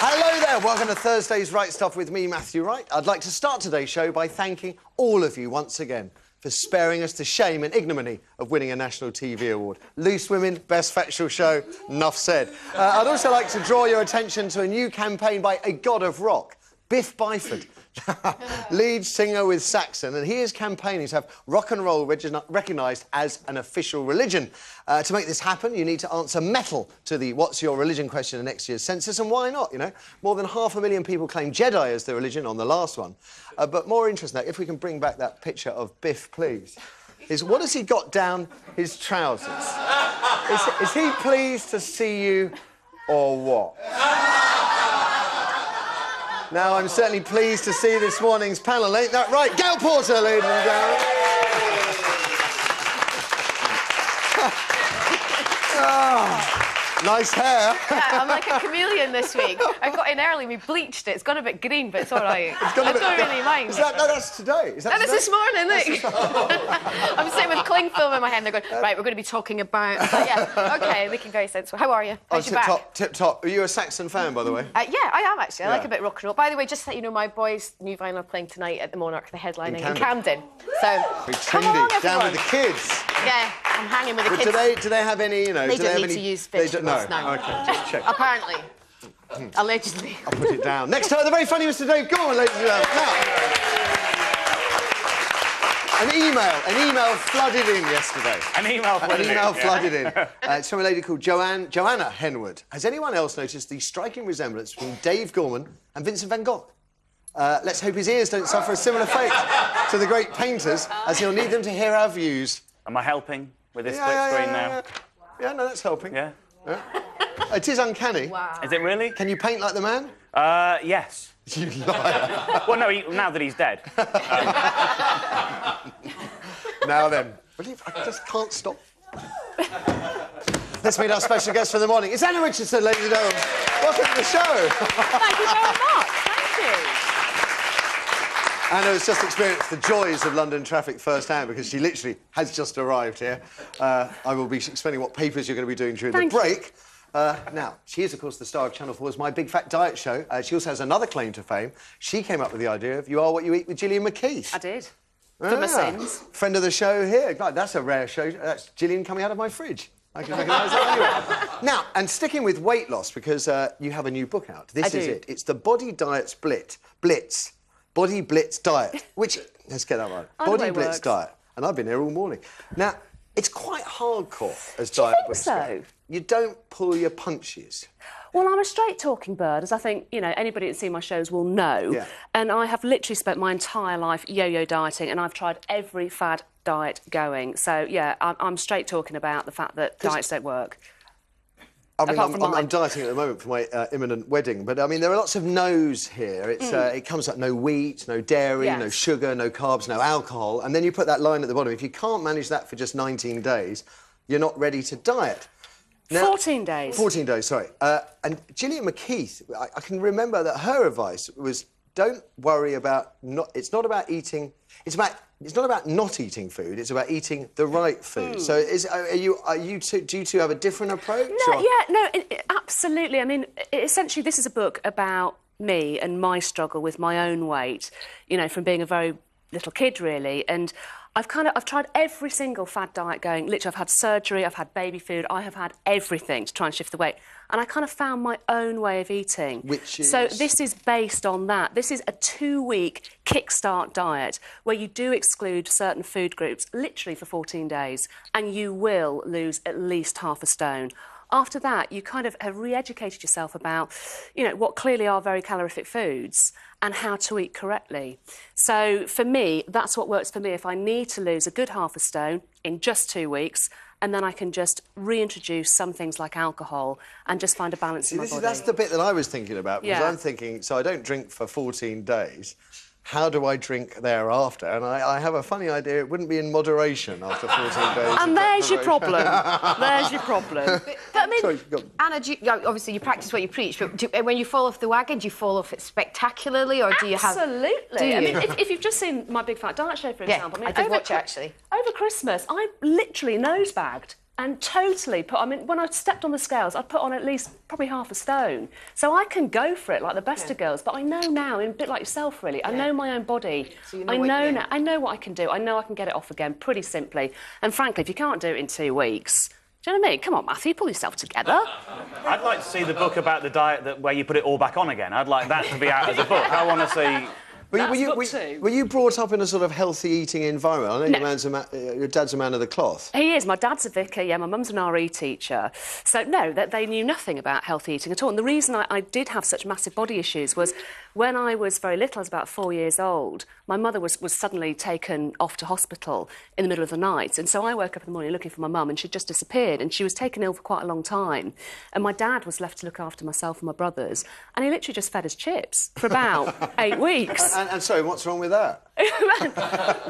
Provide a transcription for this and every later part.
Hello there, welcome to Thursday's Right Stuff with me, Matthew Wright. I'd like to start today's show by thanking all of you once again for sparing us the shame and ignominy of winning a national TV award. Loose Women, Best Factual Show, enough said. I'd also like to draw your attention to a new campaign by a god of rock, Biff Byford, lead singer with Saxon, and he is campaigning to have rock and roll recognised as an official religion. To make this happen, you need to answer metal to the What's Your Religion question in next year's census, and why not, you know? More than 500,000 people claim Jedi as their religion on the last one. But more interesting, if we can bring back that picture of Biff, please, is what has he got down his trousers? Is he pleased to see you, or what? Now, I'm certainly pleased to see this morning's panel, ain't that right? Gail Porter, ladies and gentlemen. Nice hair. Yeah, I'm like a chameleon this week. I got in early, we bleached it. It's gone a bit green, but it's all right. I don't really mind. No, that's today. Is that today? This morning, look. I'm sitting with cling film in my hand. They're going, right, we're going to be talking about... yeah, OK, looking very sensible. How are you? How's your back? Tip-top. Are you a Saxon fan, by the way? Yeah, I am, actually. I like a bit of rock and roll. By the way, just to let you know, my boys' new vinyl are playing tonight at the Monarch, the headlining in Camden. So, come along, everyone. Down with the kids. Yeah, I'm hanging with the kids. Do they have any, you know... They don't need to use vegetables, no. OK, just check. Apparently. Allegedly. I'll put it down. Next time, the very funny Mr. Dave Gorman, ladies and gentlemen. Now, an email flooded in yesterday. An email flooded in. It's from a lady called Joanna Henwood. Has anyone else noticed the striking resemblance between Dave Gorman and Vincent van Gogh? Let's hope his ears don't suffer a similar fate to the great painters, as he'll need them to hear our views. Am I helping with this split screen now? Yeah, no, that's helping. Yeah. It is uncanny. Wow. Is it really? Can you paint like the man? Yes. You liar. Well, no, now that he's dead. Now then. I just can't stop. Let's meet our special guest for the morning. It's Anna Richardson, ladies and gentlemen. Welcome to the show. Thank you very much. Thank you. Anna has just experienced the joys of London traffic firsthand because she literally has just arrived here. I will be explaining what papers you're going to be doing during the break. Now, she is, of course, the star of Channel 4's My Big Fat Diet Show. She also has another claim to fame. She came up with the idea of You Are What You Eat with Gillian McKeith. I did. For my sins. Friend of the show here. God, that's a rare show. That's Gillian coming out of my fridge. I can recognise that anyway. Now, and sticking with weight loss, because you have a new book out. This is it. It's the Body Diet's Blitz. Body Blitz Diet, which... Let's get that right. Body Blitz Diet. And I've been here all morning. Now, it's quite hardcore as diet books go. Do you think so? You don't pull your punches. Well, I'm a straight-talking bird, as I think, you know, anybody that's seen my shows will know. Yeah. And I have literally spent my entire life yo-yo dieting, and I've tried every fad diet going. So, yeah, I'm straight-talking about the fact that diets don't work. I mean, I'm dieting at the moment for my imminent wedding, but, I mean, there are lots of no's here. It's, it comes up no wheat, no dairy, no sugar, no carbs, no alcohol, and then you put that line at the bottom. If you can't manage that for just 19 days, you're not ready to diet. Now, 14 days. 14 days, sorry. And Gillian McKeith, I can remember that her advice was don't worry about... It's not about eating... It's not about not eating food, it's about eating the right food. So do you two have a different approach? No, absolutely. I mean, essentially, this is a book about me and my struggle with my own weight, you know, from being a very little kid, really, and I've tried every single fad diet going. Literally, I've had surgery, I've had baby food, I have had everything to try and shift the weight. And I kind of found my own way of eating. Which is? So this is based on that. This is a 2-week kickstart diet where you do exclude certain food groups, literally for 14 days, and you will lose at least half a stone. After that, you kind of have re-educated yourself about, you know, what clearly are very calorific foods and how to eat correctly. So, for me, that's what works for me. If I need to lose a good half a stone in just 2 weeks, and then I can just reintroduce some things like alcohol and just find a balance in my body. That's the bit that I was thinking about, because I'm thinking, so I don't drink for 14 days. How do I drink thereafter? And I have a funny idea, it wouldn't be in moderation after 14 days. And there's your problem. There's your problem. But I mean, sorry, Anna, obviously you practice what you preach, but when you fall off the wagon, do you fall off it spectacularly, or do you have... Absolutely. I mean, if you've just seen My Big Fat Diet Show, for example... I did watch it, actually. Over Christmas, I literally nosebagged. and totally put... I mean, when I stepped on the scales, I'd put on at least probably half a stone. So I can go for it like the best of girls, but I know now, a bit like yourself, really, I know my own body. So you know I know what I can do. I know I can get it off again pretty simply. And frankly, if you can't do it in 2 weeks... Do you know what I mean? Come on, Matthew, pull yourself together. I'd like to see the book about the diet where you put it all back on again. I'd like that to be out as a book. I want to see... Were you brought up in a sort of healthy eating environment? I know your dad's a man of the cloth. He is. My dad's a vicar, yeah, my mum's an RE teacher. So, no, they knew nothing about healthy eating at all. And the reason I did have such massive body issues was when I was very little, I was about 4 years old, my mother was suddenly taken off to hospital in the middle of the night. And so I woke up in the morning looking for my mum and she'd just disappeared and she was taken ill for quite a long time. And my dad was left to look after myself and my brothers and he literally just fed us chips for about 8 weeks. And sorry, what's wrong with that?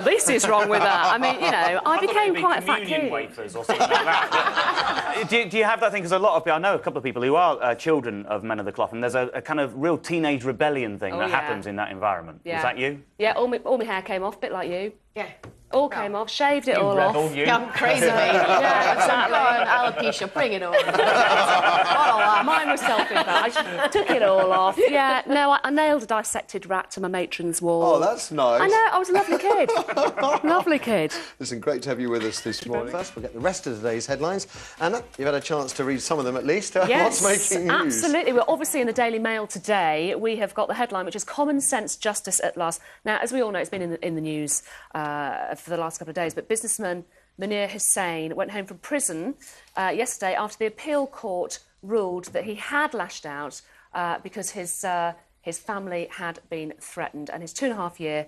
This is wrong with that. I mean, you know, I became quite a fat communion kid. wafers or something like that. Do you have that thing? Because a lot of people, I know a couple of people who are children of men of the cloth, and there's a kind of real teenage rebellion thing that happens in that environment. Yeah. Was that you? Yeah, all my hair came off, a bit like you. Yeah. All came off, shaved it all off. You. Yeah, I'm crazy, mate. Yeah, exactly. Alopecia, bring it on. Mine was self-indulged. I took it all off. Yeah, no, I nailed a dissected rat to my matron's wall. Oh, that's nice. I know, I was a lovely kid. Lovely kid. Listen, great to have you with us this morning. First, we'll get the rest of today's headlines. Anna, you've had a chance to read some of them at least. Yes, what's making news? Absolutely. We're obviously in the Daily Mail today. We have got the headline, which is Common Sense Justice at Last. Now, as we all know, it's been in the news for the last couple of days, but businessman Munir Hussain went home from prison yesterday after the appeal court ruled that he had lashed out because his family had been threatened and his 2.5-year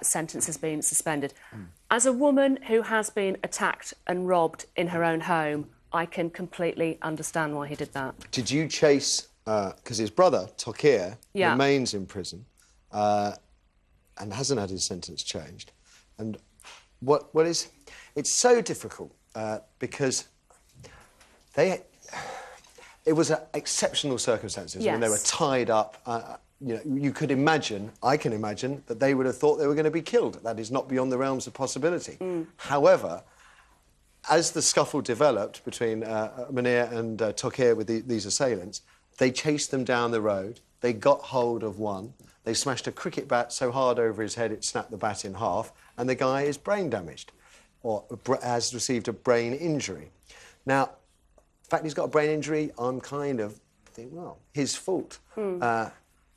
sentence has been suspended. As a woman who has been attacked and robbed in her own home, I can completely understand why he did that. Did you chase... because his brother, Tokir, remains in prison and hasn't had his sentence changed. And what is... It's so difficult because it was exceptional circumstances when they were tied up. You know, you could imagine, I can imagine, that they would have thought they were going to be killed. That is not beyond the realms of possibility. However, as the scuffle developed between Munir and Tokir with these assailants, they chased them down the road. They got hold of one. They smashed a cricket bat so hard over his head it snapped the bat in half, and the guy is brain damaged, or has received a brain injury. Now, the fact he's got a brain injury, I'm kind of thinking, well, his fault.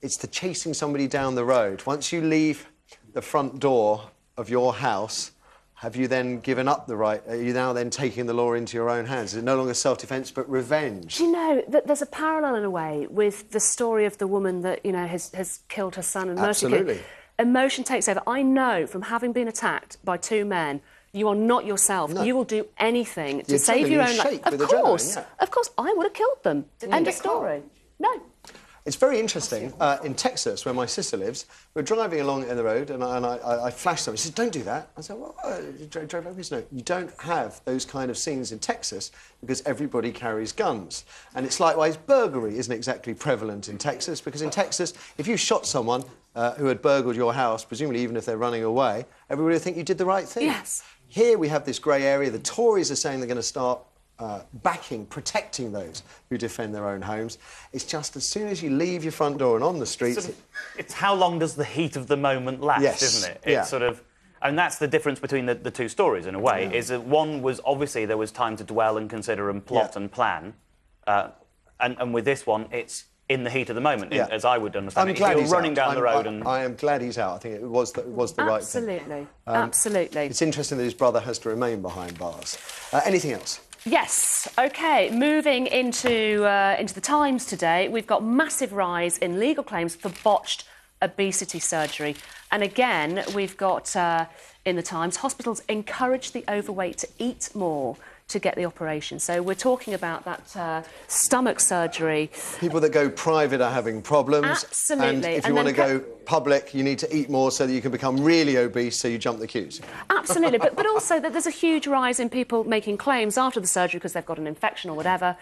It's the chasing somebody down the road. Once you leave the front door of your house, have you then given up the right? Are you now then taking the law into your own hands? Is it no longer self-defence but revenge? Do you know that there's a parallel in a way with the story of the woman that, you know, has killed her son and Absolutely. Emotion takes over. I know from having been attacked by 2 men, you are not yourself. No. You will do anything to save your own life. Of course, I would have killed them. End of story. No. It's very interesting. In Texas, where my sister lives, we're driving along in the road and I flashed something. She said, don't do that. I said, well, drive over. No, you don't have those kind of scenes in Texas because everybody carries guns. And it's likewise, burglary isn't exactly prevalent in Texas because in Texas, if you shot someone who had burgled your house, presumably even if they're running away, everybody would think you did the right thing. Yes. Here we have this grey area. The Tories are saying they're going to start protecting those who defend their own homes. It's just as soon as you leave your front door and on the streets... It's how long does the heat of the moment last, isn't it? It's sort of... And that's the difference between the two stories, in a way, is that one was, obviously, there was time to dwell and consider and plot and plan. And with this one, it's in the heat of the moment, as I would understand it. Glad you're running down the road and... I am glad he's out. I think it was the right thing. Absolutely. Absolutely. It's interesting that his brother has to remain behind bars. Anything else? Yes. OK, moving into the Times today, we've got massive rise in legal claims for botched obesity surgery. And again, we've got in the Times, hospitals encourage the overweight to eat more to get the operation. So we're talking about that stomach surgery. People that go private are having problems. Absolutely. And if you want to go public, you need to eat more so that you can become really obese so you jump the queues. Absolutely. but also that there's a huge rise in people making claims after the surgery because they've got an infection or whatever,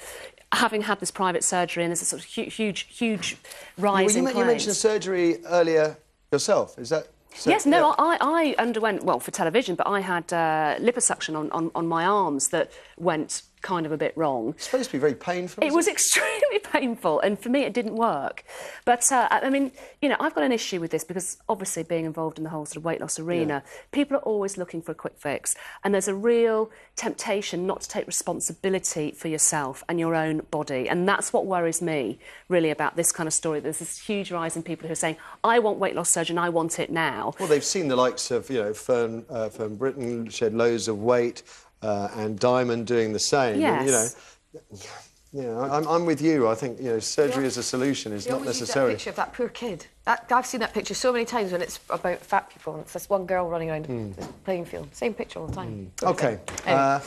having had this private surgery, and there's a sort of huge rise in claims. You mentioned surgery earlier yourself. Is that... Yes, no, I underwent, well, for television, but I had liposuction on my arms that went kind of a bit wrong. It's supposed to be very painful. It was extremely painful, and for me it didn't work. But, I mean, you know, I've got an issue with this because obviously being involved in the whole sort of weight loss arena, people are always looking for a quick fix, and there's a real temptation not to take responsibility for yourself and your own body, and that's what worries me, really, about this kind of story. There's this huge rise in people who are saying, I want weight loss surgery and I want it now. Well, they've seen the likes of, you know, Fern Britton shed loads of weight, and Diamond doing the same. Yes. And, you know, I'm with you. I think, you know, surgery as a solution is not necessarily... That picture of that poor kid. I've seen that picture so many times when it's about fat people, and it's this one girl running around the playing field. Same picture all the time. OK. Anyway.